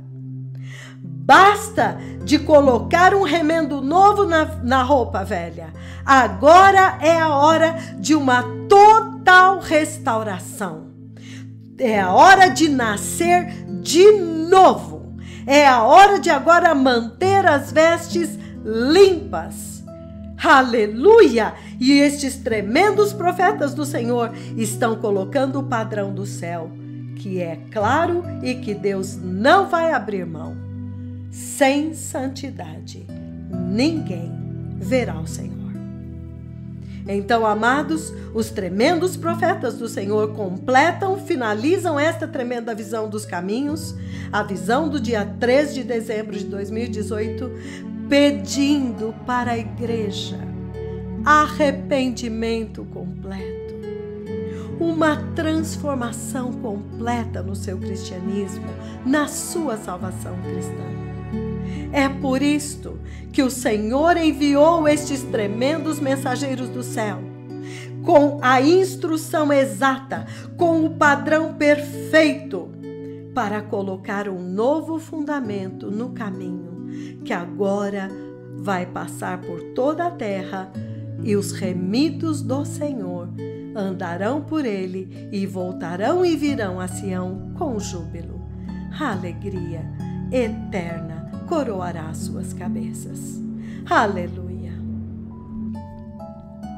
Basta de colocar um remendo novo na roupa velha. Agora é a hora de uma total restauração. É a hora de nascer de novo. É a hora de agora manter as vestes limpas. Aleluia! E estes tremendos profetas do Senhor estão colocando o padrão do céu, que é claro e que Deus não vai abrir mão. Sem santidade, ninguém verá o Senhor. Então, amados, os tremendos profetas do Senhor finalizam esta tremenda visão dos caminhos, a visão do dia 3 de dezembro de 2018, pedindo para a igreja arrependimento completo, uma transformação completa no seu cristianismo, na sua salvação cristã. É por isto que o Senhor enviou estes tremendos mensageiros do céu, com a instrução exata, com o padrão perfeito, para colocar um novo fundamento no caminho, que agora vai passar por toda a terra, e os remidos do Senhor andarão por ele e voltarão e virão a Sião com júbilo. A alegria eterna coroará suas cabeças. Aleluia!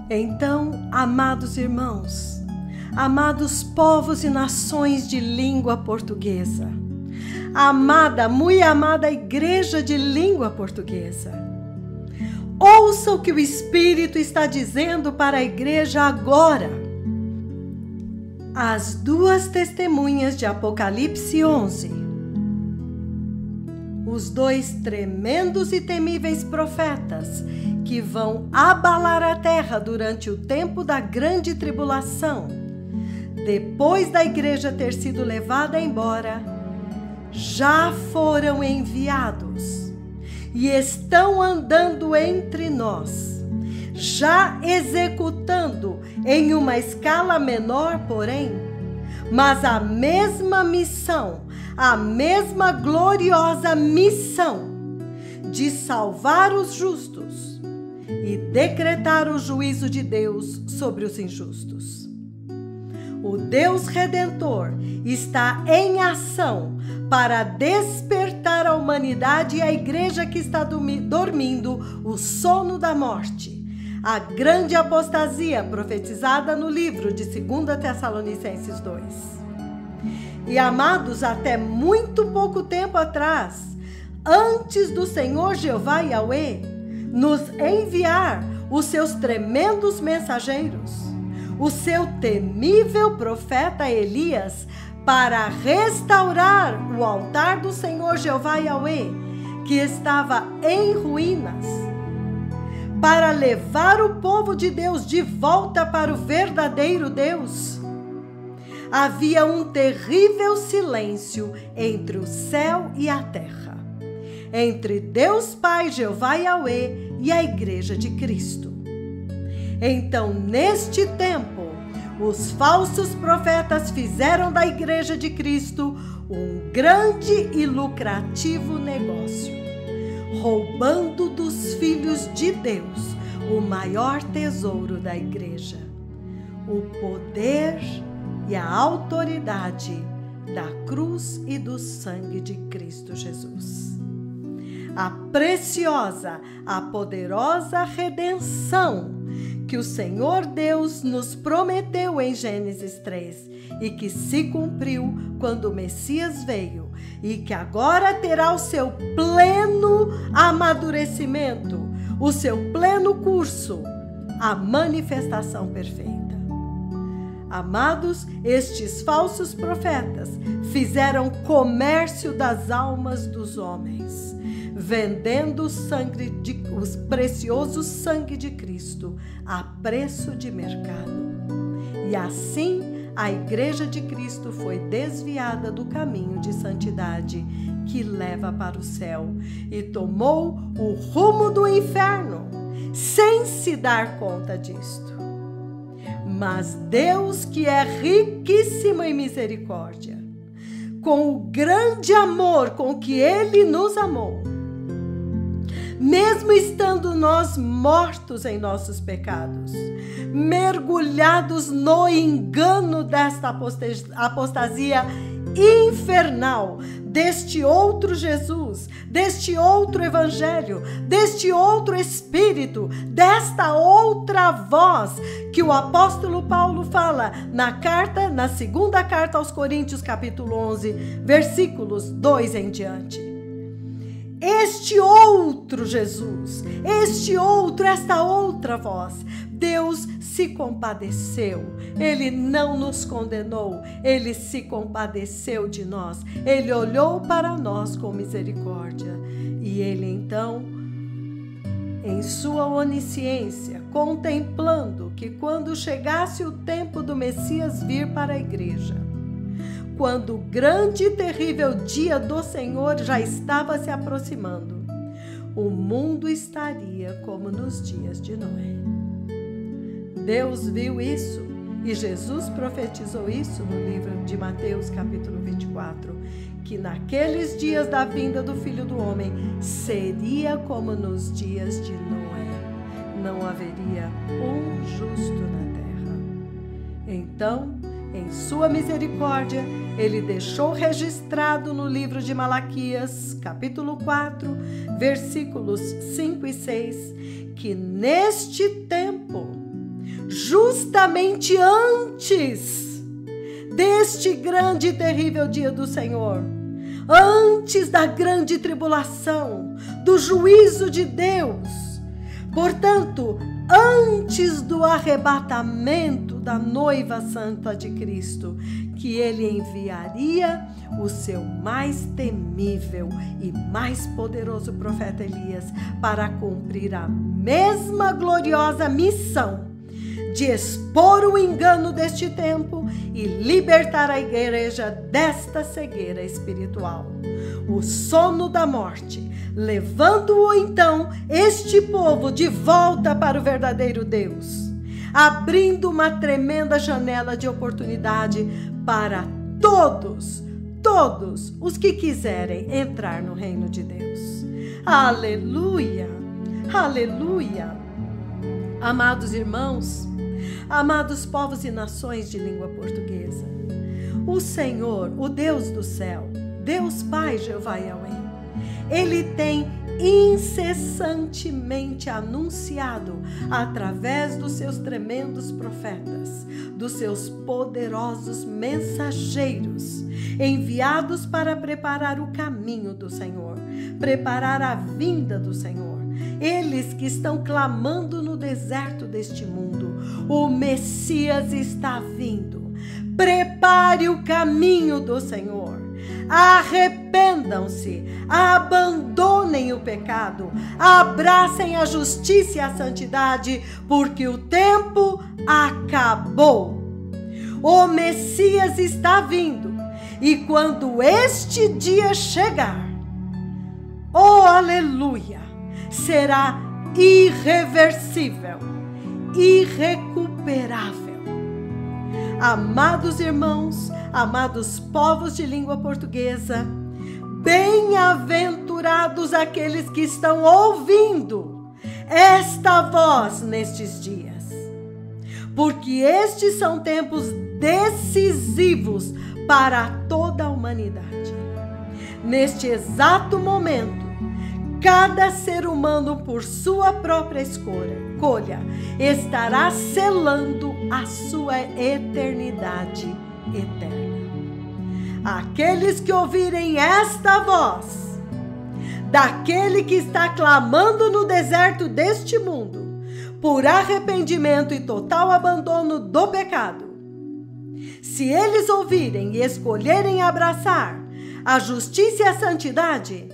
Então, amados irmãos, amados povos e nações de língua portuguesa, muito amada igreja de língua portuguesa, ouça o que o Espírito está dizendo para a igreja agora. As duas testemunhas de Apocalipse 11, os dois tremendos e temíveis profetas que vão abalar a terra durante o tempo da grande tribulação, depois da igreja ter sido levada embora, já foram enviados e estão andando entre nós, já executando em uma escala menor, porém, mas a mesma missão, a mesma gloriosa missão de salvar os justos e decretar o juízo de Deus sobre os injustos. O Deus Redentor está em ação para despertar a humanidade e a igreja que está dormindo o sono da morte, a grande apostasia profetizada no livro de 2 Tessalonicenses 2. E amados, até muito pouco tempo atrás, antes do Senhor Jeová Yahweh nos enviar os seus tremendos mensageiros, o seu temível profeta Elias, para restaurar o altar do Senhor Jeová Yahweh, que estava em ruínas, para levar o povo de Deus de volta para o verdadeiro Deus. Havia um terrível silêncio entre o céu e a terra, entre Deus Pai, Jeová Yahweh, e a igreja de Cristo. Então, neste tempo, os falsos profetas fizeram da igreja de Cristo um grande e lucrativo negócio, roubando dos filhos de Deus o maior tesouro da igreja, o poder e a autoridade da cruz e do sangue de Cristo Jesus. A preciosa, a poderosa redenção que o Senhor Deus nos prometeu em Gênesis 3 e que se cumpriu quando o Messias veio e que agora terá o seu pleno amadurecimento, o seu pleno curso, a manifestação perfeita. Amados, estes falsos profetas fizeram comércio das almas dos homens, vendendo o precioso sangue de Cristo a preço de mercado. E assim a Igreja de Cristo foi desviada do caminho de santidade que leva para o céu e tomou o rumo do inferno, sem se dar conta disto. Mas Deus, que é riquíssimo em misericórdia, com o grande amor com que Ele nos amou, mesmo estando nós mortos em nossos pecados, mergulhados no engano desta apostasia infernal, deste outro Jesus, deste outro evangelho, deste outro espírito, desta outra voz que o apóstolo Paulo fala na segunda carta aos Coríntios, capítulo 11, versículos 2 em diante. Este outro Jesus, esta outra voz, Deus se compadeceu, Ele não nos condenou, Ele se compadeceu de nós, Ele olhou para nós com misericórdia e Ele então, em sua onisciência, contemplando que quando chegasse o tempo do Messias vir para a igreja, quando o grande e terrível dia do Senhor já estava se aproximando, o mundo estaria como nos dias de Noé. Deus viu isso e Jesus profetizou isso no livro de Mateus, capítulo 24, que naqueles dias da vinda do Filho do Homem seria como nos dias de Noé. Não haveria um justo na terra. Então, em sua misericórdia, Ele deixou registrado no livro de Malaquias, capítulo 4, versículos 5 e 6, que neste tempo, justamente antes deste grande e terrível dia do Senhor, antes da grande tribulação, do juízo de Deus, portanto, antes do arrebatamento da noiva santa de Cristo, que Ele enviaria o seu mais temível e mais poderoso profeta Elias para cumprir a mesma gloriosa missão de expor o engano deste tempo e libertar a igreja desta cegueira espiritual, o sono da morte, levando-o então este povo de volta para o verdadeiro Deus, abrindo uma tremenda janela de oportunidade para todos os que quiserem entrar no reino de Deus. Aleluia! Aleluia! Amados irmãos, amados povos e nações de língua portuguesa, o Senhor, o Deus do céu, Deus Pai Jeová Yahweh, Ele tem incessantemente anunciado através dos seus tremendos profetas, dos seus poderosos mensageiros, enviados para preparar o caminho do Senhor, preparar a vinda do Senhor. Eles que estão clamando no deserto deste mundo, o Messias está vindo. Prepare o caminho do Senhor. Arrependam-se, abandonem o pecado, abracem a justiça e a santidade, porque o tempo acabou. O Messias está vindo, e quando este dia chegar, oh aleluia, será irreversível, irrecuperável. Amados irmãos, amados povos de língua portuguesa, bem-aventurados aqueles que estão ouvindo esta voz nestes dias, porque estes são tempos decisivos para toda a humanidade. Neste exato momento, cada ser humano, por sua própria escolha, estará selando a sua eternidade eterna. Aqueles que ouvirem esta voz, daquele que está clamando no deserto deste mundo, por arrependimento e total abandono do pecado, se eles ouvirem e escolherem abraçar a justiça e a santidade,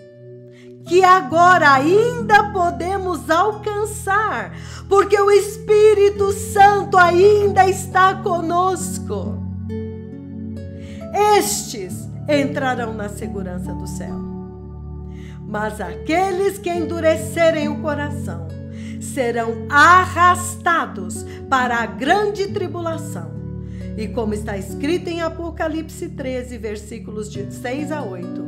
que agora ainda podemos alcançar, porque o Espírito Santo ainda está conosco. Estes entrarão na segurança do céu. Mas aqueles que endurecerem o coração serão arrastados para a grande tribulação. E como está escrito em Apocalipse 13, versículos de 6 a 8,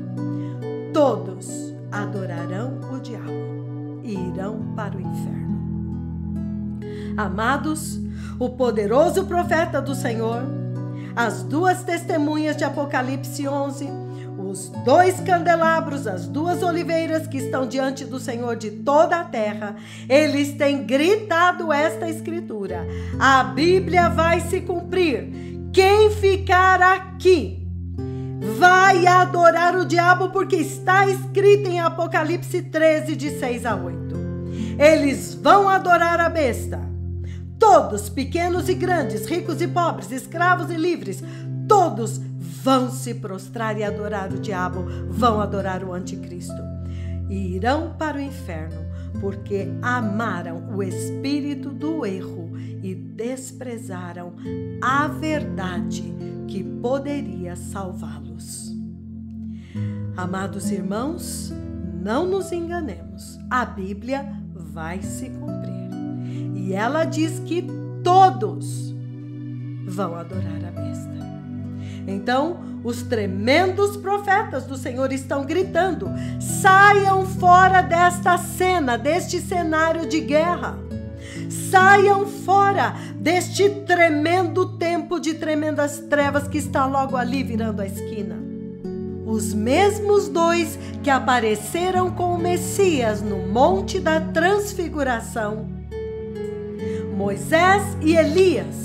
todos adorarão o diabo e irão para o inferno. Amados, o poderoso profeta do Senhor, as duas testemunhas de Apocalipse 11, os dois candelabros, as duas oliveiras que estão diante do Senhor de toda a terra, eles têm gritado esta escritura: a Bíblia vai se cumprir. Quem ficar aqui vai adorar o diabo, porque está escrito em Apocalipse 13, de 6 a 8. Eles vão adorar a besta. Todos, pequenos e grandes, ricos e pobres, escravos e livres, todos vão se prostrar e adorar o diabo, vão adorar o anticristo. E irão para o inferno, porque amaram o espírito do erro e desprezaram a verdade que poderia salvá-los. Amados irmãos, não nos enganemos, a Bíblia vai se cumprir. E ela diz que todos vão adorar a besta. Então, os tremendos profetas do Senhor estão gritando: saiam fora desta cena, deste cenário de guerra. Saiam fora deste tremendo tempo de tremendas trevas que está logo ali virando a esquina. Os mesmos dois que apareceram com o Messias no Monte da Transfiguração, Moisés e Elias,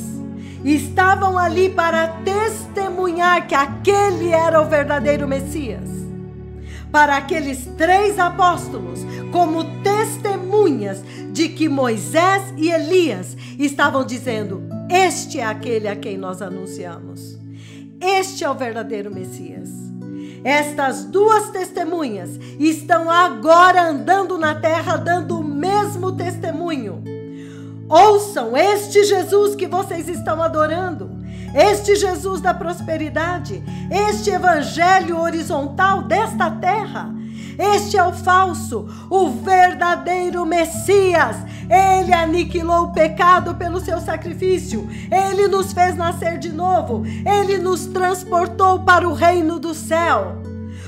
estavam ali para testemunhar que aquele era o verdadeiro Messias. Para aqueles 3 apóstolos, como testemunhas de que Moisés e Elias estavam dizendo: este é aquele a quem nós anunciamos. Este é o verdadeiro Messias. Estas duas testemunhas estão agora andando na terra dando o mesmo testemunho. Ouçam este Jesus que vocês estão adorando, este Jesus da prosperidade, este evangelho horizontal desta terra. Este é o falso, o verdadeiro Messias. Ele aniquilou o pecado pelo seu sacrifício. Ele nos fez nascer de novo. Ele nos transportou para o reino do céu.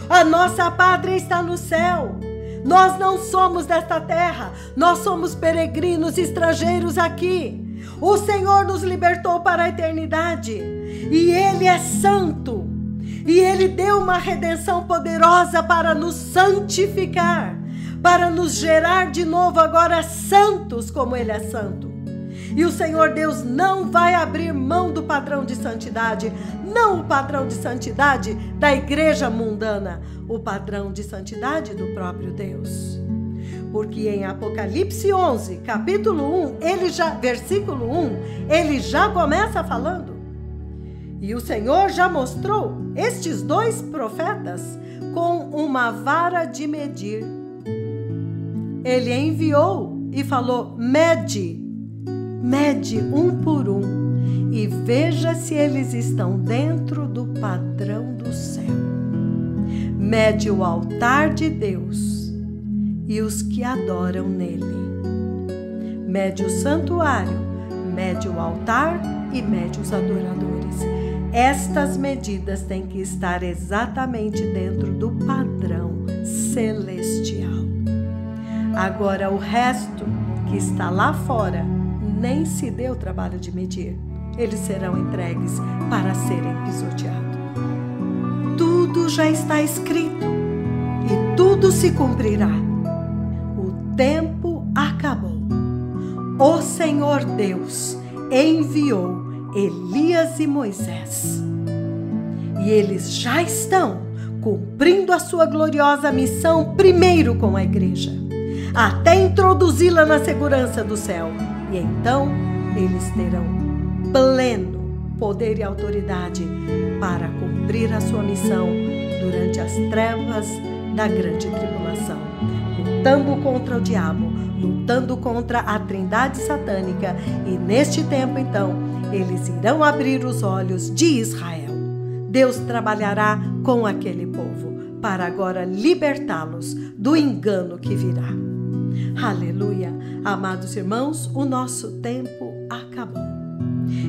A nossa pátria está no céu. Nós não somos desta terra, nós somos peregrinos, estrangeiros aqui. O Senhor nos libertou para a eternidade e Ele é santo. E Ele deu uma redenção poderosa para nos santificar, para nos gerar de novo agora santos como Ele é santo. E o Senhor Deus não vai abrir mão do padrão de santidade, não o padrão de santidade da igreja mundana, o padrão de santidade do próprio Deus. Porque em Apocalipse 11, capítulo 1, versículo 1, ele já começa falando. E o Senhor já mostrou estes 2 profetas com uma vara de medir. Ele enviou e falou: mede um por um e veja se eles estão dentro do padrão do céu. Mede o altar de Deus e os que adoram nele. Mede o santuário, mede o altar e mede os adoradores. Estas medidas têm que estar exatamente dentro do padrão celestial. Agora, o resto que está lá fora nem se deu o trabalho de medir. Eles serão entregues para serem pisoteados. Tudo já está escrito e tudo se cumprirá. O tempo acabou. O Senhor Deus enviou Elias e Moisés. E eles já estão cumprindo a sua gloriosa missão primeiro com a igreja, até introduzi-la na segurança do céu. E então eles terão pleno poder e autoridade para cumprir a sua missão durante as trevas da grande tribulação. lutando contra o diabo, lutando contra a trindade satânica. E neste tempo, então, eles irão abrir os olhos de Israel. Deus trabalhará com aquele povo para agora libertá-los do engano que virá. Aleluia! Amados irmãos, o nosso tempo acabou.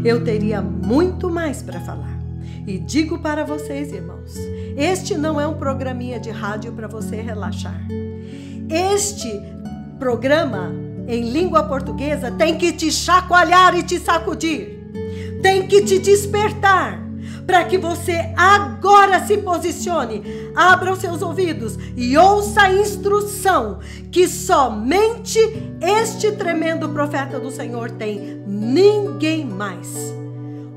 Eu teria muito mais para falar. E digo para vocês, irmãos, este não é um programinha de rádio para você relaxar. Este programa em língua portuguesa tem que te chacoalhar e te sacudir. Tem que te despertar para que você agora se posicione, abra os seus ouvidos e ouça a instrução que somente este tremendo profeta do Senhor tem, ninguém mais.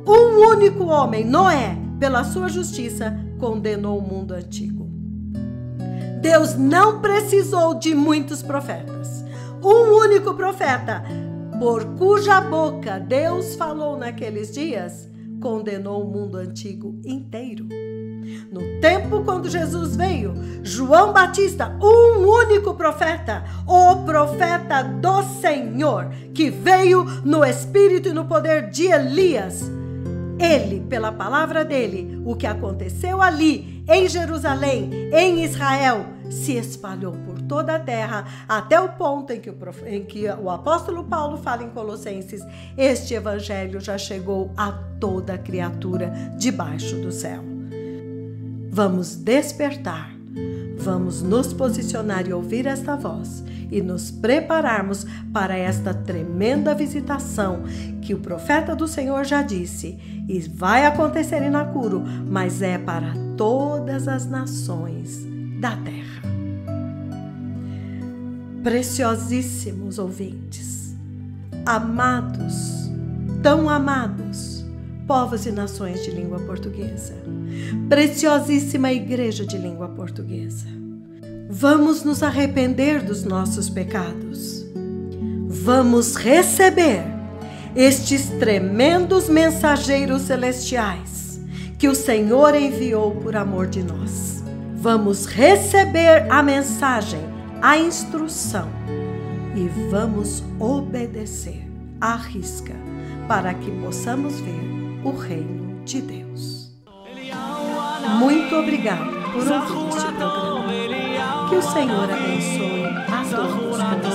Um único homem, Noé, pela sua justiça, condenou o mundo antigo. Deus não precisou de muitos profetas. Um único profeta, por cuja boca Deus falou naqueles dias, condenou o mundo antigo inteiro. No tempo quando Jesus veio, João Batista, um único profeta, o profeta do Senhor, que veio no espírito e no poder de Elias, ele, pela palavra dele, o que aconteceu ali em Jerusalém, em Israel, se espalhou por toda a terra, até o ponto em que o apóstolo Paulo fala em Colossenses: este evangelho já chegou a toda criatura debaixo do céu. Vamos despertar, vamos nos posicionar e ouvir esta voz e nos prepararmos para esta tremenda visitação que o profeta do Senhor já disse, e vai acontecer em Nakuru, mas é para todas as nações da terra. Preciosíssimos ouvintes, amados, tão amados, povos e nações de língua portuguesa, preciosíssima igreja de língua portuguesa, vamos nos arrepender dos nossos pecados, vamos receber estes tremendos mensageiros celestiais que o Senhor enviou por amor de nós. Vamos receber a mensagem, a instrução, e vamos obedecer à risca para que possamos ver o reino de Deus. Muito obrigada por ouvir este programa. Que o Senhor abençoe a todos.